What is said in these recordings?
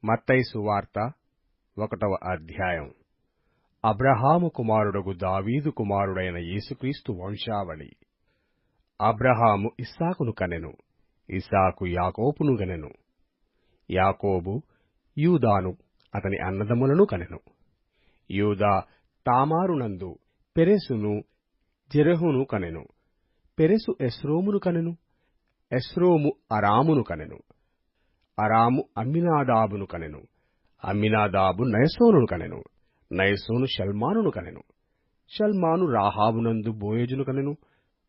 మత్తయి సువార్త 1వ అధ్యాయం. అబ్రహాము కుమారుడగు దావీదు కుమారుడైన యేసుక్రీస్తు వంశావళి. అబ్రహాము ఇస్సాకును కనెను, ఇస్సాకు యాకోబును గనెను, యాకోబు యూదాను అతని అన్నదమ్ములను కనెను. యూదా తామారునందు పెరెసును జెరహును కనెను. పెరెసు ఎస్రోమును కనెను, ఎస్రోము అరామును కనెను, అరాము అమ్మినాదాబును కనెను, అమ్మినాదాబు నయసోనును కనెను, నయసోను షల్మానును కనెను, షల్మాను రాహాబునందు బోయజును కనెను,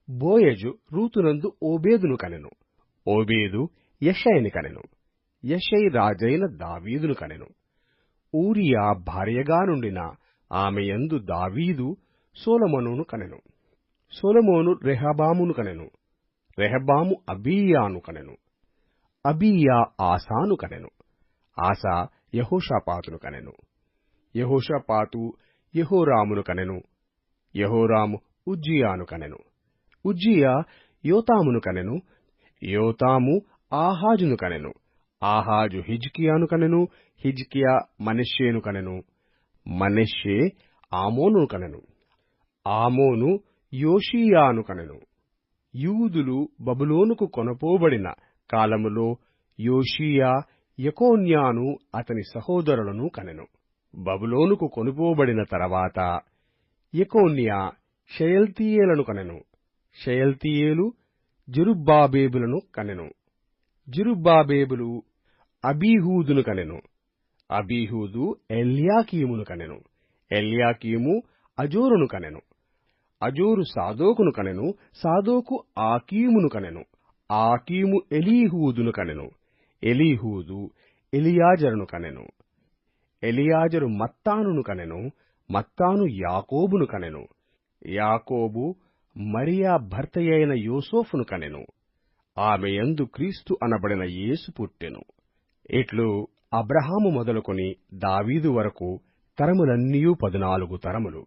బోయజు రూతునందు ఓబేదును కనెను, ఓబేదు యెషయిని కనెను, యెషయి రాజైన దావీదును కనెను. ఊరియా భార్యగా నుండిన ఆమెయందు దావీదు సొలొమోనును కనెను. సొలొమోను రెహబామును కనెను, రెహబాము అబీయాను కనెను, అబీయా ఆసాను కనెను, ఆసా యెహోషాపాతును కనెను, యెహోషాపాతు యెహోరామును కనెను, యెహోరాము ఉజ్జియాను కనెను, ఉజ్జియా యోతామును కనెను, యోతాము ఆహాజును కనెను, ఆహాజు హిజ్కియాను కనెను, హిజ్కియా మనష్షేను కనెను, మనష్షే ఆమోనును కనెను, ఆమోను యోషీయాను కనెను. యూదులు బబులోనుకు కొనుపోబడిన కాలములో యోషీయా యెకొన్యాను అతని సహోదరులను కనెను. బబులోనుకు కొనుపోబడిన తరువాత యెకొన్యా షయల్తీయేలును కనెను, షయల్తీయేలు జెరుబ్బాబెలును కనెను, జెరుబ్బాబెలు అబీహూదును కనెను, అబీహూదు ఎల్యాకీమును కనెను, ఎల్యాకీము అజోరును కనెను, అజోరు సాదోకును కనెను, సాదోకు ఆకీమును కనెను, ఆకీము ఎలీహూదును కనెను, ఎలీహూదు ఎలియాజరును కనెను, ఎలియాజరు మత్తానును కనెను, మత్తాను యాకోబును కనెను, యాకోబు మరియా భర్తయైన యోసేపును కనెను. ఆమెయందు క్రీస్తు అనబడిన యేసు పుట్టెను. ఇట్లు అబ్రహాము మొదలుకొని దావీదు వరకు తరములన్నీయు 14 తరములు.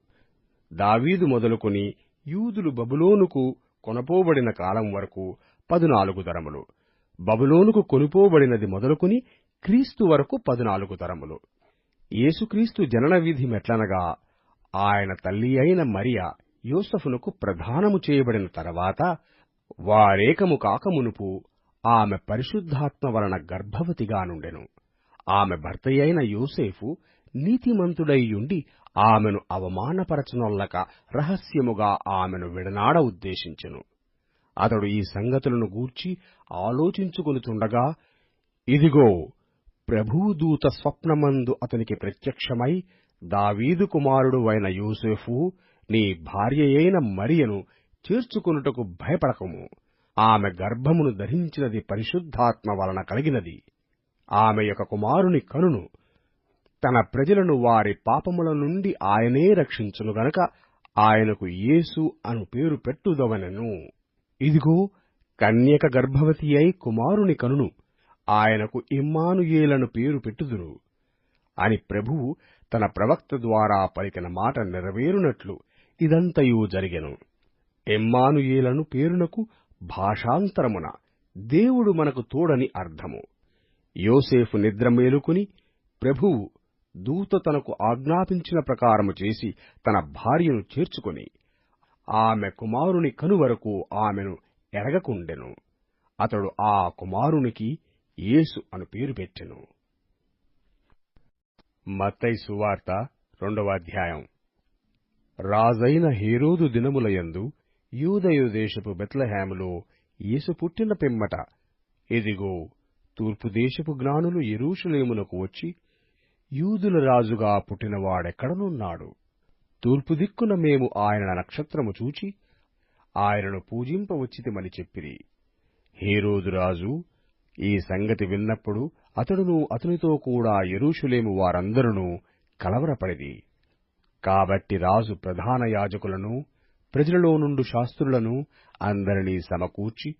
దావీదు మొదలుకొని యూదులు బబులోనుకు కొనుపోబడిన కాలం వరకు 14 తరములు. బబులోనుకు కొనుపోబడినది మొదలుకొని క్రీస్తు వరకు 14 తరములు. యేసుక్రీస్తు జనన విధి మెట్లనగా ఆయన తల్లి అయిన మరియ యోసేపునకు ప్రదానము చేయబడిన తరువాత వారేకము కాకమునుపు ఆమె పరిశుద్ధాత్మ వలన గర్భవతిగా నుండెను. ఆమె భర్తయైన యోసేపు నీతిమంతుడైయుండి ఆమెను అవమానపరచనొల్లక రహస్యముగా ఆమెను విడనాడ ఉద్దేశించెను. అతడు ఈ సంగతులను గూర్చి ఆలోచించుకొనుచుండగా, ఇదిగో, ప్రభువు దూత స్వప్నమందు అతనికి ప్రత్యక్షమై, దావీదు కుమారుడు అయిన యోసేపు, నీ భార్యయైన మరియను చేర్చుకొనుటకు భయపడకము. ఆమె గర్భమును ధరించినది పరిశుద్ధాత్మ వలన కలిగినది. ఆమె యొక్క కుమారుని కనును. తన ప్రజలను వారి పాపముల నుండి ఆయనే రక్షించును గనక ఆయనకు యేసు అను పేరు పెట్టుదవనెను. ఇదిగో, కన్యక గర్భవతి అయి కుమారుని కనును, ఆయనకు ఇమ్మానుయేలను పేరు పెట్టుదురు అని ప్రభువు తన ప్రవక్త ద్వారా పలికిన మాట నెరవేరునట్లు ఇదంతయు జరిగెను. ఇమ్మానుయేలను పేరునకు భాషాంతరమున దేవుడు మనకు తోడని అర్థము. యోసేపు నిద్ర మేలుకుని ప్రభువు దూత తనకు ఆజ్ఞాపించిన ప్రకారము చేసి తన భార్యను చేర్చుకొని ఆమె కుమారుని కనువరకు ఆమెను ఎరగకుండెను. అతడు ఆ కుమారునికి యేసు అను పేరు పెట్టెను. మత్తయి సువార్త 2వ అధ్యాయం. రాజైన హేరోదు దినములయందు యూదయ దేశపు బెత్లెహేములో యేసు పుట్టిన పిమ్మట, ఇదిగో, తూర్పు దేశపు జ్ఞానులు యెరూషలేమునకు వచ్చి, యూదుల రాజుగా పుట్టినవాడెక్కడనున్నాడు? తూర్పు దిక్కున మేము ఆయన నక్షత్రము చూచి ఆయనను పూజింపవచ్చితిమని చెప్పిరి. హేరోదు రాజు ఈ సంగతి విన్నప్పుడు అతడును అతనితో కూడా యెరూషలేము వారందరూ కలవరపడిరి. కాబట్టి రాజు ప్రధాన యాజకులను, ప్రజలలో నుండు శాస్త్రులను అందరినీ సమకూర్చి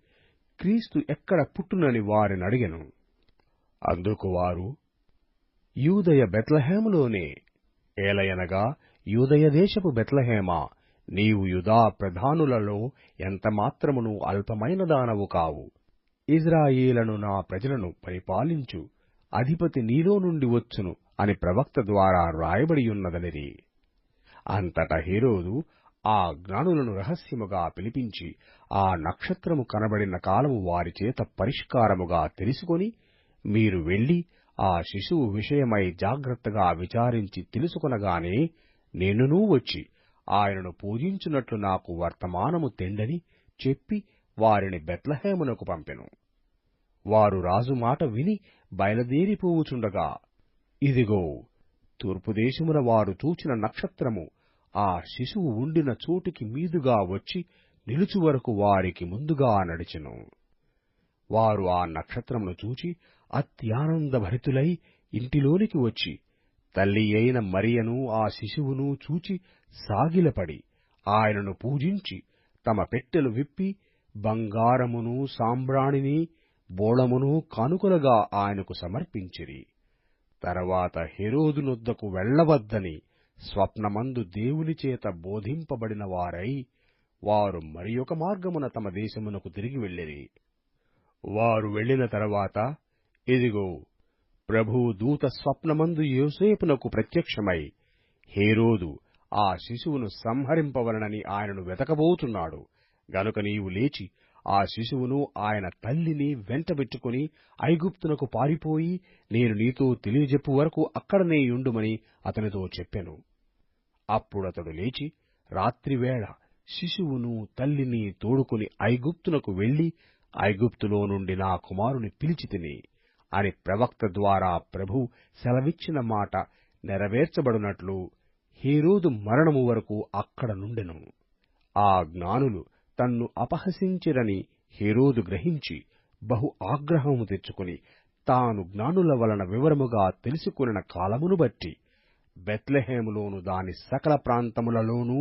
క్రీస్తు ఎక్కడ పుట్టునని వారినడిగెను. అందుకు వారు, యూదయ బెత్లెహేములోనే. ఏలయనగా, యూదయ దేశపు బెత్లెహేమా, నీవు యూదా ప్రధానులలో ఎంతమాత్రమును అల్పమైన దానవు కావు. ఇజ్రాయేలును నా ప్రజలను పరిపాలించు అధిపతి నీలో నుండి వచ్చును అని ప్రవక్త ద్వారా రాయబడియున్నదనిరి. అంతటా హేరోదు ఆ జ్ఞానులను రహస్యముగా పిలిపించి ఆ నక్షత్రము కనబడిన కాలము వారి చేత పరిష్కారముగా తెలుసుకొని, మీరు వెళ్లి ఆ శిశువు విషయమై జాగ్రత్తగా విచారించి తెలుసుకొనగానే నేనునూ వచ్చి ఆయనను పూజించున్నట్లు నాకు వర్తమానము తెండని చెప్పి వారిని బెత్లెహేమునకు పంపెను. వారు రాజు మాట విని బయలుదేరిపోవుచుండగా, ఇదిగో, తూర్పుదేశమున వారు చూచిన నక్షత్రము ఆ శిశువు ఉండిన చోటికి మీదుగా వచ్చి నిలుచు వరకు వారికి ముందుగా నడిచెను. వారు ఆ నక్షత్రమును చూచి అత్యానందభరితులై ఇంటిలోనికి వచ్చి తల్లి అయిన మరియను ఆ శిశువును చూచి సాగిలపడి ఆయనను పూజించి తమ పెట్టెలు విప్పి బంగారమును సాంబ్రాణిని బోళమును కానుకలుగా ఆయనకు సమర్పించిరి. తర్వాత హేరోదునొద్దకు వెళ్ళవద్దని స్వప్నమందు దేవునిచేత బోధింపబడిన వారై వారు మరియొక మార్గమున తమ దేశమునకు తిరిగి వెళ్ళిరి. వారు వెళ్లిన తరువాత ఇదిగో, ప్రభువు దూత స్వప్నమందు యోసేపునకు ప్రత్యక్షమై, హేరోదు ఆ శిశువును సంహరింపవలనని ఆయనను వెతకబోతున్నాడు గనుక నీవు లేచి ఆ శిశువును ఆయన తల్లిని వెంటబెట్టుకుని ఐగుప్తునకు పారిపోయి నేను నీతో తెలియజెప్పు వరకు అక్కడనే యుండుమని అతనితో చెప్పెను. అప్పుడతడు లేచి రాత్రివేళ శిశువును తల్లిని తోడుకుని ఐగుప్తునకు వెళ్లి, ఐగుప్తులో నుండి నా కుమారుని పిలిచితిని అని ప్రవక్త ద్వారా ప్రభువు సెలవిచ్చిన మాట నెరవేర్చబడినట్లు హేరోదు మరణము వరకు అక్కడ నుండెను. ఆ జ్ఞానులు తన్ను అపహసించిరని హేరోదు గ్రహించి బహు ఆగ్రహము తెచ్చుకుని తాను జ్ఞానుల వలన వివరముగా తెలుసుకొనిన కాలమును బట్టి బెత్లెహేములోను దాని సకల ప్రాంతములలోనూ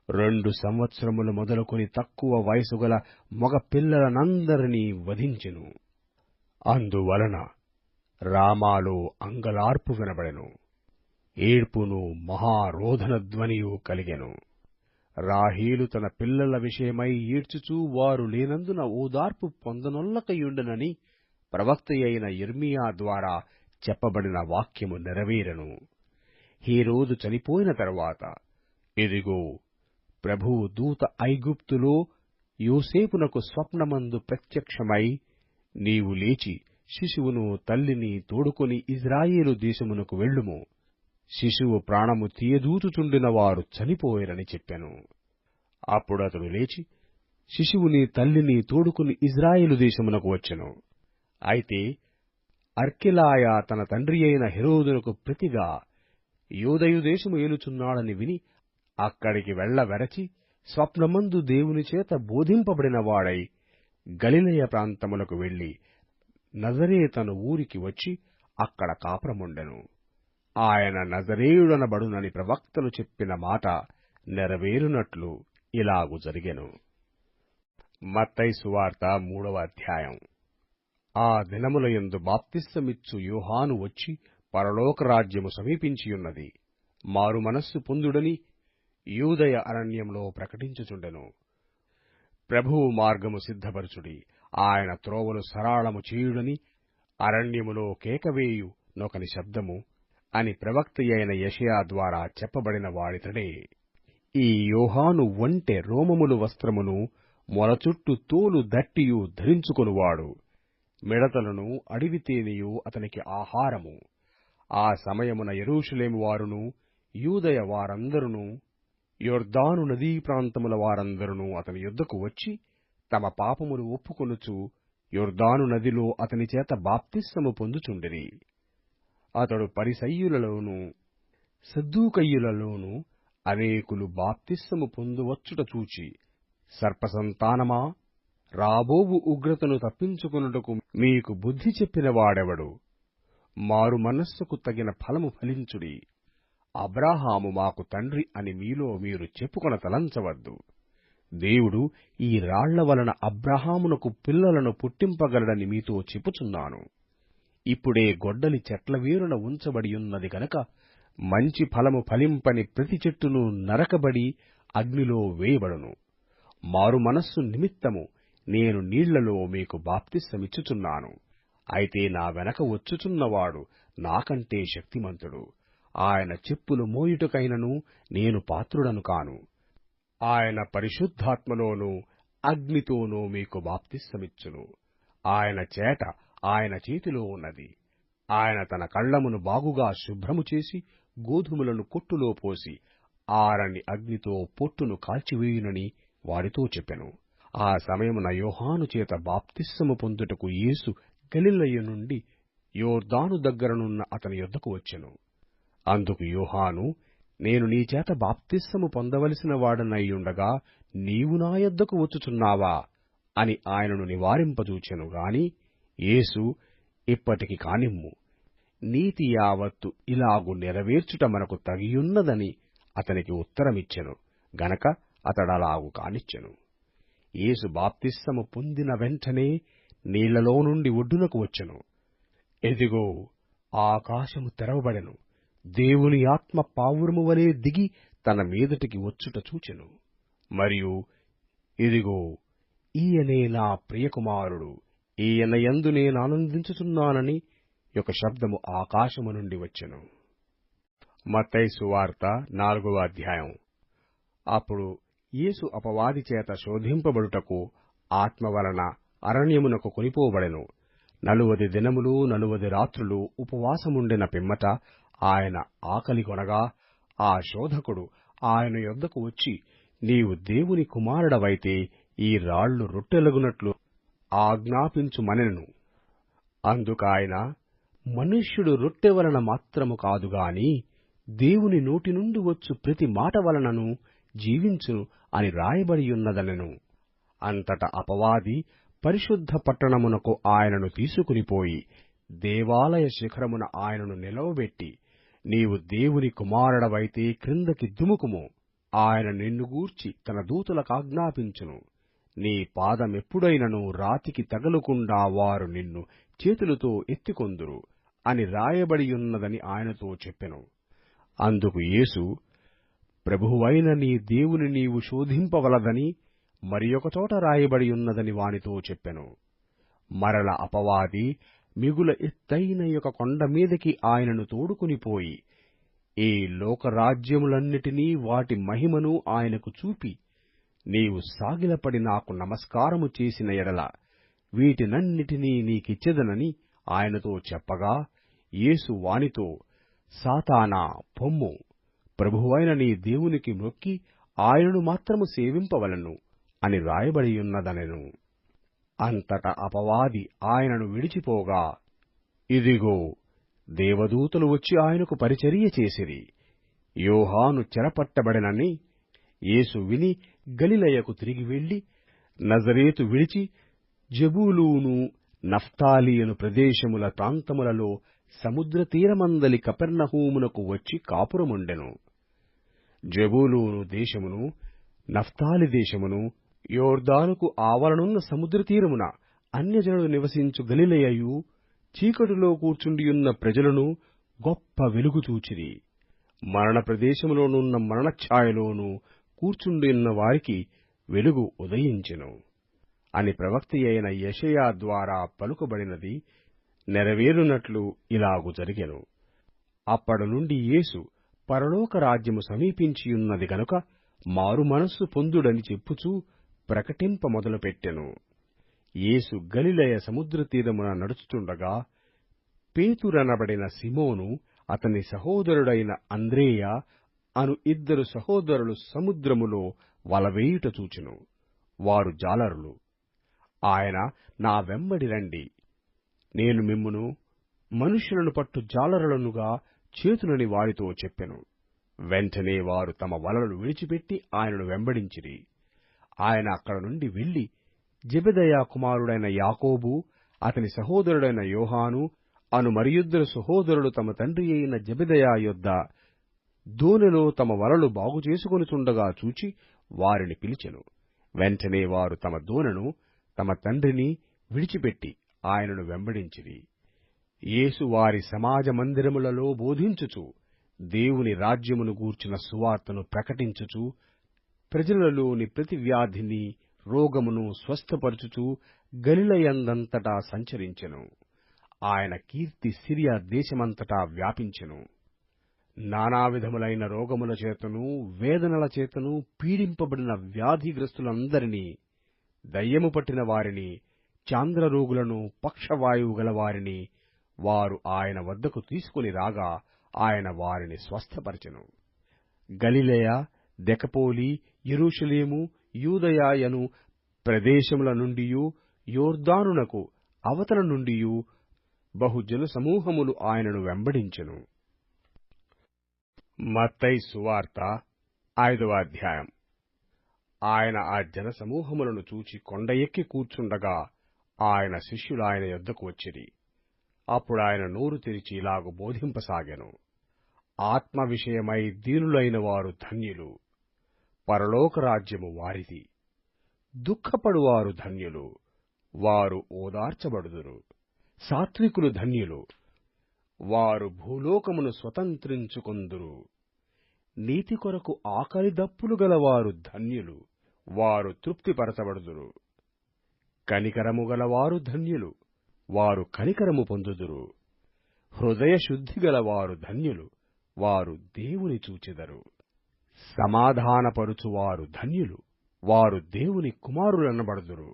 2 సంవత్సరములు మొదలుకొని తక్కువ వయసుగల మగ పిల్లలనందరినీ వధించెను. అందువలన రామాలో అంగలార్పు వినబడెను, ఏడ్పును మహారోదన ధ్వనియు కలిగెను. రాహేలు తన పిల్లల విషయమై ఏడ్చుచూ వారు లేనందున ఓదార్పు పొందనొల్లకయుండెనని ప్రవక్తయైన యిర్మీయా ద్వారా చెప్పబడిన వాక్యము నెరవేరెను. హేరోదు చనిపోయిన తరువాత ఇదిగో, ప్రభువు దూత ఐగుప్తులో యోసేపునకు స్వప్నమందు ప్రత్యక్షమై, నీవు లేచి శిశువును తల్లిని తోడుకొని ఇజ్రాయేలు దేశమునకు వెళ్ళుము, శిశువు ప్రాణము తీయదూచుచుండిన వారు చనిపోయిరని చెప్పెను. అప్పుడతడు లేచి శిశువుని తల్లిని తోడుకుని ఇజ్రాయేలు దేశమునకు వచ్చెను. అయితే అర్కెలాయా తన తండ్రి అయిన హెరోదునకు ప్రతిగా యూదయు దేశము ఏలుచున్నాడని విని అక్కడికి వెళ్లవెరచి స్వప్నమందు దేవుని చేత బోధింపబడిన వాడై గలిలయ ప్రాంతములకు వెళ్లి నజరేతను ఊరికి వచ్చి అక్కడ కాపురముండెను. ఆయన నజరేయుడనబడునని ప్రవక్తలు చెప్పిన మాట నెరవేరునట్లు ఇలాగు జరిగెను. మత్తయి సువార్త 3వ అధ్యాయం. ఆ దినములయందు బాప్తిస్మమిచ్చు యోహాను వచ్చి పరలోక రాజ్యము సమీపించియున్నది, మారు మనస్సు పొందుడని యూదయ అరణ్యంలో ప్రకటించుచుండెను. ప్రభువు మార్గము సిద్ధపరచుడి, ఆయన త్రోవలు సరళము చేయుడని అరణ్యములో కేకవేయు నొకని శబ్దము అని ప్రవక్తయైన యెషయా ద్వారా చెప్పబడిన వాడితడే. ఈ యోహాను ఒంటె రోమములు వస్త్రమును మొలచుట్టు తోలు దట్టియు ధరించుకొనువాడు. మిడతలను అడవి తేనెయు అతనికి ఆహారము. ఆ సమయమున యెరూషలేము వారును యూదయ వారందరును యొర్దాను నదీ ప్రాంతముల వారందరును అతని యొద్దకు వచ్చి తమ పాపములు ఒప్పుకొనుచు యొర్దాను నదిలో అతని చేత బాప్తిస్మము పొందుచుండిరి. అతడు పరిసయ్యులలోనూ సద్దూకయ్యులలోనూ అనేకులు బాప్తిస్మము పొందువచ్చుట చూచి, సర్పసంతానమా, రాబోవు ఉగ్రతను తప్పించుకొనుటకు మీకు బుద్ధి చెప్పిన వాడెవడు? మారు మనస్సుకు తగిన ఫలము ఫలించుడి. అబ్రాహాము మాకు తండ్రి అని మీలో మీరు చెప్పుకొన తలంచవద్దు. దేవుడు ఈ రాళ్ల వలన అబ్రాహామునకు పిల్లలను పుట్టింపగలడని మీతో చెప్పుచున్నాను. ఇప్పుడే గొడ్డలి చెట్ల వేరున ఉంచబడియున్నది గనక మంచి ఫలము ఫలింపని ప్రతి చెట్టును నరకబడి అగ్నిలో వేయబడును. మారు మనస్సు నిమిత్తము నేను నీళ్లలో మీకు బాప్తిస్మమిచ్చుచున్నాను. అయితే నా వెనక వచ్చుచున్నవాడు నాకంటే శక్తిమంతుడు. ఆయన చెప్పులు మోయుటకైనను నేను పాత్రుడను కాను. ఆయన పరిశుద్ధాత్మలోనూ అగ్నితోనూ మీకు బాప్తిస్మమిచ్చును. ఆయన చేట ఆయన చేతిలో ఉన్నది. ఆయన తన కళ్ళమును బాగుగా శుభ్రము చేసి గోధుమలను కొట్టులో పోసి ఆరని అగ్నితో పొట్టును కాల్చివేయునని వారితో చెప్పెను. ఆ సమయమున యోహాను చేత బాప్తిస్మము పొందుటకు యేసు గలిలయ నుండి యోర్దాను దగ్గరనున్న అతని యొద్దకు వచ్చెను. అందుకు యోహాను, నేను నీ చేత బాప్తిస్మము పొందవలసిన వాడనయ్యుండగా నీవు నా యొద్దకు వచ్చుచున్నావా అని ఆయనను నివారింపజూచెను గాని యేసు, ఇప్పటికి కానిమ్ము, నీతి యావత్తు ఇలాగు నెరవేర్చుట మనకు తగియున్నదని అతనికి ఉత్తరమిచ్చెను గనక అతడలాగు కానిచ్చెను. యేసు బాప్తిస్మము పొందిన వెంటనే నీళ్లలో నుండి ఒడ్డునకు వచ్చెను. ఎదిగో, ఆకాశము తెరవబడెను. దేవుని ఆత్మ పావురము వలె దిగి తన మీదటికి వచ్చుట చూచెను. మరియు ఇదిగో, ఈయనే నా ప్రియకుమారుడు, ఈయన యందు నేనానందించుచున్నానని ఒక శబ్దము ఆకాశము నుండి వచ్చెను. మత్తయి సువార్త 4వ అధ్యాయం. అప్పుడు యేసు అపవాది చేత శోధింపబడుటకు ఆత్మ వలన అరణ్యమునకు కొనిపోబడెను. 40 దినములు 40 రాత్రులు ఉపవాసముండిన పిమ్మట ఆయన ఆకలిగొనగా ఆ శోధకుడు ఆయన యొద్దకు వచ్చి, నీవు దేవుని కుమారుడవైతే ఈ రాళ్లు రొట్టెలగునట్లు ఆజ్ఞాపించుమనెను. అందుకాయన, మనుష్యుడు రొట్టె వలన మాత్రము కాదుగాని దేవుని నోటి నుండి వచ్చు ప్రతి మాట వలనను జీవించును అని రాయబడియున్నదనెను. అంతట అపవాది పరిశుద్ధ పట్టణమునకు ఆయనను తీసుకునిపోయి దేవాలయ శిఖరమున ఆయనను నిలవబెట్టి, నీవు దేవుని కుమారుడవైతే క్రిందకి దుముకుము, ఆయన నిన్ను గూర్చి తన దూతలకాజ్ఞాపించును, నీ పాదమెప్పుడైనను రాతికి తగలకుండా వారు నిన్ను చేతులతో ఎత్తికొందురు అని రాయబడియున్నదని ఆయనతో చెప్పెను. అందుకు యేసు, ప్రభువైన నీ దేవుని నీవు శోధింపవలదని మరియొకచోట రాయబడియున్నదని వానితో చెప్పెను. మరల అపవాది మిగుల ఎత్తైన ఒక కొండ మీదకి ఆయనను తోడుకునిపోయి ఈ లోకరాజ్యములన్నిటినీ వాటి మహిమను ఆయనకు చూపి, నీవు సాగిలపడి నాకు నమస్కారము చేసిన ఎడల వీటినన్నిటినీ నీకిచ్చెదనని ఆయనతో చెప్పగా, యేసు వానితో, సాతానా పొమ్ము, ప్రభువైన నీ దేవునికి మొక్కి ఆయనను మాత్రము సేవింపవలెను అని రాయబడియున్నదనెను. అంతట అపవాది ఆయనను విడిచిపోగా, ఇదిగో, దేవదూతలు వచ్చి ఆయనకు పరిచర్య చేసిరి. యోహాను చెరపట్టబడెనని యేసు విని గలిలయకు తిరిగి వెళ్లి నజరేతు విడిచి జెబూలూను నఫ్తాలి అను ప్రదేశముల ప్రాంతములలో సముద్ర తీరమందలి కపెర్నహూమునకు వచ్చి కాపురముండెను. జెబూలూను దేశమును నఫ్తాలి దేశమును యోర్దానుకు ఆవలనున్న సముద్ర తీరమున అన్యజనులు నివసించు గలిలయయు చీకటిలో కూర్చుండియున్న ప్రజలను గొప్ప వెలుగు చూచిరి. మరణ ప్రదేశములోనున్న మరణఛాయలోనూ కూర్చుండియున్న వారికి వెలుగు ఉదయించెను అని ప్రవక్తయైన యెషయా ద్వారా పలుకబడినది నెరవేరునట్లు ఇలాగు జరిగెను. అప్పటి నుండి యేసు పరలోక రాజ్యము సమీపించియున్నది గనుక మారుమనస్సు పొందుడని చెప్పుచూ ప్రకటింప మొదలుపెట్టెను. యేసు గలిలయ సముద్ర తీరమున నడుచుచుండగా పేతురనబడిన సిమోను అతని సహోదరుడైన అంద్రేయ అను 2 సహోదరులు సముద్రములో వలవేయుట చూచెను. వారు జాలరులు. ఆయన, నా వెంబడి రండి, నేను మిమ్మును మనుష్యులను పట్టు జాలరులనుగా చేతునని వారితో చెప్పెను. వెంటనే వారు తమ వలలు విడిచిపెట్టి ఆయనను వెంబడించిరి. ఆయన అక్కడ నుండి వెళ్లి జెబెదయి కుమారుడైన యాకోబు, అతని సహోదరుడైన యోహాను అను మరియిద్దరు సహోదరులు తమ తండ్రి అయిన జెబెదయి యొద్ద దోనెలో తమ వలలు బాగుచేసుకొనుచుండగా చూచి వారిని పిలిచెను. వెంటనే వారు తమ దోనెను తమ తండ్రిని విడిచిపెట్టి ఆయనను వెంబడించిరి. యేసు వారి సమాజ మందిరములలో బోధించుచు దేవుని రాజ్యమును గూర్చిన సువార్తను ప్రకటించుచు ప్రజలలోని ప్రతి వ్యాధిని రోగమును స్వస్థపరచుచు గలిలయందంతటా సంచరించెను. ఆయన కీర్తి సిరియా దేశమంతటా వ్యాపించెను. నానావిధములైన రోగముల చేతను వేదనల చేతను పీడింపబడిన వ్యాధిగ్రస్తులందరినీ, దయ్యము పట్టిన వారిని, చాంద్రరోగులను, పక్షవాయువు గలవారిని వారు ఆయన వద్దకు తీసుకుని రాగా ఆయన వారిని స్వస్థపరచెను. గలిలయ, దెకపోలి, యెరూషలేము, యూదయ ప్రదేశముల నుండియు, యొర్దానునకు అవతల నుండియు బహుజన సమూహములు ఆయనను వెంబడించెను. మత్తయి సువార్త 5వ అధ్యాయం. ఆయన ఆ జనసమూహములను చూచి కొండ ఎక్కి కూర్చుండగా ఆయన శిష్యులాయన యొద్దకు వచ్చిరి. అప్పుడాయన నోరు తెరిచి ఇలాగు బోధింపసాగెను. ఆత్మ విషయమై దీనులైన వారు ధన్యులు, పరలోకరాజ్యము వారిది. దుఃఖపడువారు ధన్యులు, వారు ఓదార్చబడుదురు. సాత్వికులు ధన్యులు, వారు భూలోకమును స్వతంత్రించుకొందురు. నీతి కొరకు ఆకలి దప్పులు గలవారు ధన్యులు, వారు తృప్తిపరచబడుదురు. కనికరము గలవారు ధన్యులు, వారు కనికరము పొందుదురు. హృదయ శుద్ధి గలవారు ధన్యులు, వారు దేవుని చూచెదరు. సమాధానపరుచువారు ధన్యులు, వారు దేవుని కుమారులనబడుదురు.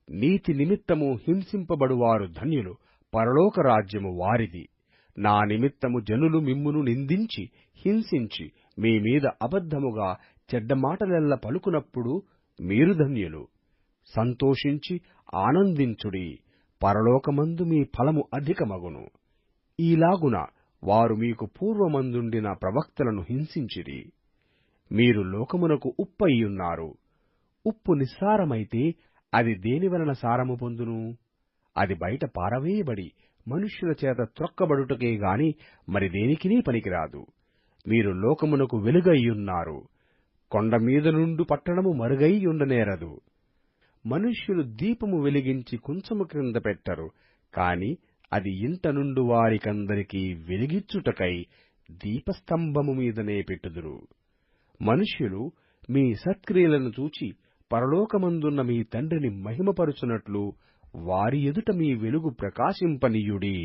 నీతి నిమిత్తము హింసింపబడువారు ధన్యులు, పరలోక రాజ్యము వారిది. నా నిమిత్తము జనులు మిమ్మును నిందించి హింసించి మీ మీద అబద్ధముగా చెడ్డమాటలెల్ల పలుకునప్పుడు మీరు ధన్యులు. సంతోషించి ఆనందించుడి, పరలోకమందు మీ ఫలము అధికమగును. ఈలాగున వారు మీకు పూర్వమందుండిన ప్రవక్తలను హింసించిరి. మీరు లోకమునకు ఉప్పయ్యున్నారు. ఉప్పు నిస్సారమైతే అది దేనివలన సారము పొందును? అది బయట పారవేయబడి మనుష్యుల చేత త్రొక్కబడుటకే గాని మరి దేనికినీ పనికిరాదు. మీరు లోకమునకు వెలుగయ్యున్నారు. కొండమీద నుండు పట్టణము మరుగైయుండనేరదు. మనుష్యులు దీపము వెలిగించి కుంచము క్రింద పెట్టరు, కాని అది ఇంట నుండు వారికందరికీ వెలిగిచ్చుటకై దీపస్తంభము మీదనే పెట్టుదురు. మనుష్యులు మీ సత్క్రియలను చూచి పరలోకమందున్న మీ తండ్రిని మహిమపరుచునట్లు వారి ఎదుట మీ వెలుగు ప్రకాశింపనీయుడి.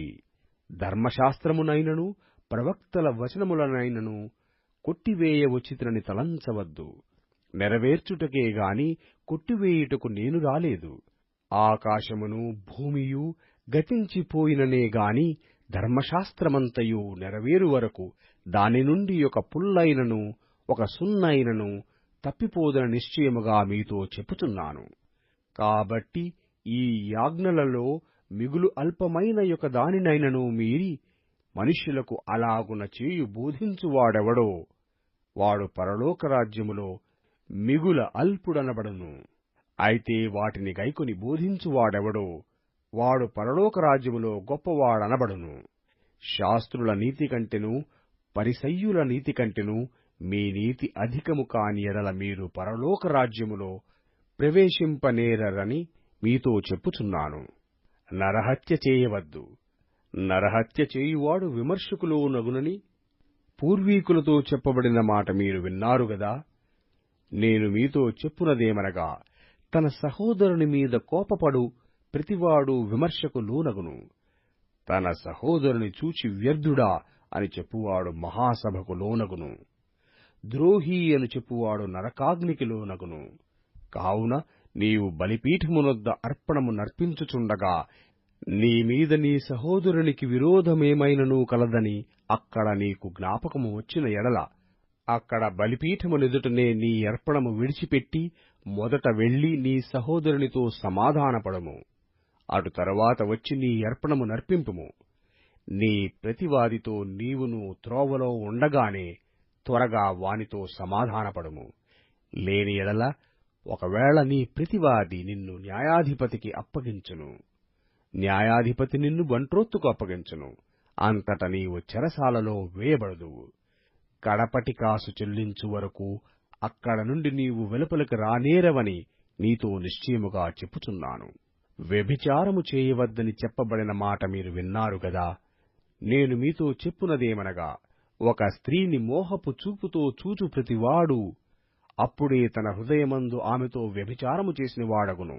ధర్మశాస్త్రమునైనను ప్రవక్తల వచనములనైనను కొట్టివేయవచ్చితినని తలంచవద్దు. నెరవేర్చుటకే గాని కొట్టివేయుటకు నేను రాలేదు. ఆకాశమును భూమియు గతించిపోయిననే గాని ధర్మశాస్త్రమంతయు నెరవేరు వరకు దాని నుండి ఒక పుల్లైనను ఒక సున్నైనను తప్పిపోదని నిశ్చయముగా మీతో చెప్పుచున్నాను. కాబట్టి ఈ యాజ్ఞలలో మిగులు అల్పమైన ఒక దానినైనను మీరి మనుష్యులకు అలాగున చేయు బోధించువాడెవడో వాడు పరలోక రాజ్యములో మిగుల అల్పుడనబడును. అయితే వాటిని గైకొని బోధించువాడెవడో వాడు పరలోక రాజ్యములో గొప్పవాడనబడును. శాస్త్రుల నీతి కంటెను పరిసయ్యుల నీతి కంటెను మీ నీతి అధికము కాని ఎడల మీరు పరలోక రాజ్యములో ప్రవేశింపనేరరని మీతో చెప్పుచున్నాను. నరహత్య చేయవద్దు. నరహత్య చేయువాడు విమర్శకులోనగునని పూర్వీకులతో చెప్పబడిన మాట మీరు విన్నారు గదా. నేను మీతో చెప్పునదేమనగా, తన సహోదరుని మీద కోపపడు ప్రతివాడు విమర్శకు లోనగును. తన సహోదరుని చూచి వ్యర్థుడా అని చెప్పువాడు మహాసభకు లోనగును. ద్రోహి అని చెప్పువాడు నరకాగ్నికి లోనగును. కావున నీవు బలిపీఠమునొద్ద అర్పణము నర్పించుచుండగా నీ మీద నీ సహోదరునికి విరోధమేమైనను కలదని అక్కడ నీకు జ్ఞాపకము వచ్చిన ఎడల అక్కడ బలిపీఠమునెదుటనే నీ అర్పణము విడిచిపెట్టి మొదట వెళ్లి నీ సహోదరునితో సమాధానపడము. అటు తరువాత వచ్చి నీ అర్పణము నర్పింపుము. నీ ప్రతివాదితో నీవును త్రోవలో ఉండగానే త్వరగా వానితో సమాధానపడము. లేని ఎడల ఒకవేళ నీ ప్రతివాది నిన్ను న్యాయాధిపతికి అప్పగించును. న్యాయాధిపతి నిన్ను బంట్రోత్తుకు అప్పగించును. అంతట నీవు చెరసాలలో వేయబడుదువు. కడపటి కాసు చెల్లించు వరకు అక్కడ నుండి నీవు వెలుపలికి రానేరవని నీతో నిశ్చయముగా చెప్పుచున్నాను. వ్యభిచారము చేయవద్దని చెప్పబడిన మాట మీరు విన్నారు గదా. నేను మీతో చెప్పునదేమనగా, ఒక స్త్రీని మోహపు చూపుతో చూచు ప్రతివాడు అప్పుడే తన హృదయమందు ఆమెతో వ్యభిచారము చేసిన వాడగును.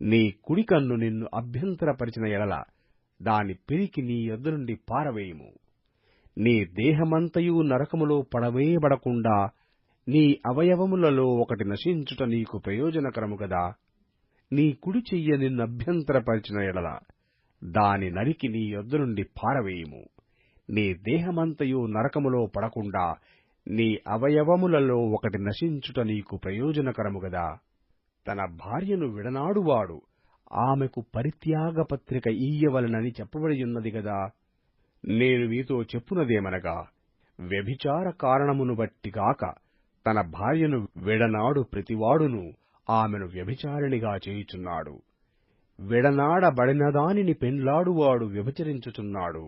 నీ కుడి కన్ను నిన్ను అభ్యంతరపరిచిన ఎడల దాని పెరికి నీ యొద్ద నుండి పారవేయుము. నీ దేహమంతయు నరకములో పడవేయబడకుండా నీ అవయవములలో ఒకటి నశించుట నీకు ప్రయోజనకరము గదా. నీ కుడి చెయ్య నిన్నభ్యంతరపరిచిన ఎడల దాని నరికి నీ యొద్ద నుండి పారవేయుము. నీ దేహమంతయు నరకములో పడకుండా నీ అవయవములలో ఒకటి నశించుట నీకు ప్రయోజనకరము గదా. తన భార్యను విడనాడువాడు ఆమెకు పరిత్యాగపత్రిక ఇయ్యవలెనని చెప్పబడియున్నది గదా. నేను మీతో చెప్పునదేమనగా, వ్యభిచార కారణమును బట్టిగాక తన భార్యను విడనాడు ప్రతివాడును ఆమెను వ్యభిచారిణిగా చేయుచున్నాడు. విడనాడబడిన దానిని పెండ్లాడువాడు వ్యభిచరించుచున్నాడు.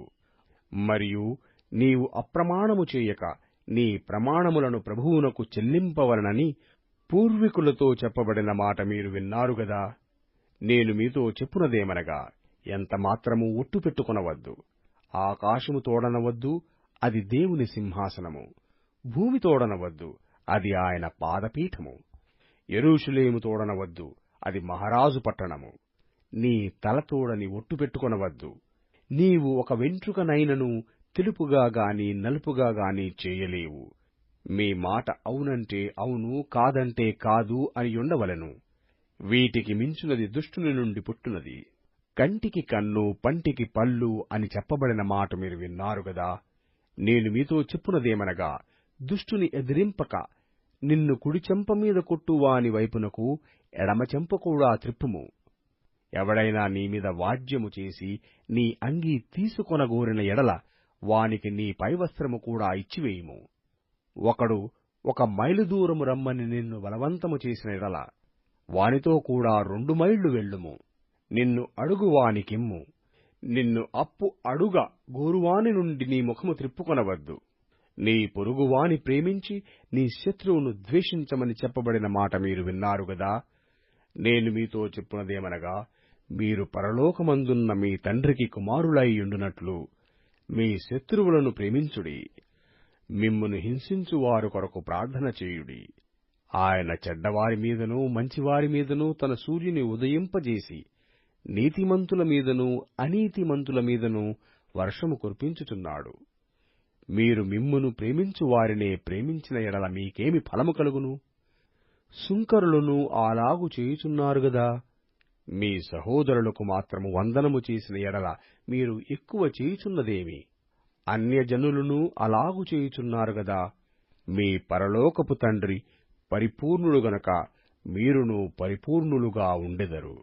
మరియు నీవు అప్రమాణము చేయక నీ ప్రమాణములను ప్రభువునకు చెల్లింపవలనని పూర్వీకులతో చెప్పబడిన మాట మీరు విన్నారు గదా. నేను మీతో చెప్పునదేమనగా, ఎంతమాత్రమూ ఒట్టు పెట్టుకొనవద్దు. ఆకాశము తోడనవద్దు, అది దేవుని సింహాసనము. భూమి తోడనవద్దు, అది ఆయన పాదపీఠము. యెరూషలేము తోడనవద్దు, అది మహారాజు పట్టణము. నీ తలతోడని ఒట్టు పెట్టుకొనవద్దు. నీవు ఒక వెంట్రుకనైనను తెలుపుగా గాని నలుపుగా గాని చేయలేవు. మీ మాట అవునంటే అవును, కాదంటే కాదు అని ఉండవలెను. వీటికి మించునది దుష్టుని నుండి పుట్టునది. కంటికి కన్ను, పంటికి పళ్ళు అని చెప్పబడిన మాట మీరు విన్నారు గదా. నేను మీతో చెప్పునదేమనగా, దుష్టుని ఎదిరింపక నిన్ను కుడి చెంప మీద కొట్టువాని వైపునకు ఎడమ చెంప కూడా త్రిప్పుము. ఎవడైనా నీమీద వాజ్యము చేసి నీ అంగీ తీసుకొనగోరిన ఎడల వానికి నీ పైవస్త్రము కూడా ఇచ్చివేయుము. ఒకడు 1 మైలు దూరము రమ్మని నిన్ను బలవంతము చేసిన ఎడల వానితో కూడా 2 మైళ్ళు వెళ్ళుము. నిన్ను అడుగువానికిమ్ము. నిన్ను అప్పు అడుగ గోరువాని నుండి నీ ముఖము త్రిప్పుకొనవద్దు. నీ పొరుగువాని ప్రేమించి నీ శత్రువును ద్వేషించమని చెప్పబడిన మాట మీరు విన్నారు గదా. నేను మీతో చెప్పునదేమనగా, మీరు పరలోకమందున్న మీ తండ్రికి కుమారులైయుండునట్లు మీ శత్రువులను ప్రేమించుడి. మిమ్మును హింసించువారు కొరకు ప్రార్థన చేయుడి. ఆయన చెడ్డవారి మీదనూ మంచివారి మీదనూ తన సూర్యుని ఉదయింపజేసి నీతిమంతుల మీదనూ అనీతిమంతుల మీదనూ వర్షము కురిపించుచున్నాడు. మీరు మిమ్మును ప్రేమించు వారినే ప్రేమించిన ఎడల మీకేమి ఫలము కలుగును? సుంకరులను అలాగు చేయుచున్నారు గదా. మీ సహోదరులకు మాత్రము వందనము చేసిన ఎడల మీరు ఎక్కువ చేయుచున్నదేమి? అన్యజనులను అలాగు చేయుచున్నారు గదా. మీ పరలోకపు తండ్రి పరిపూర్ణుడు గనక మీరును పరిపూర్ణులుగా ఉండెదరు.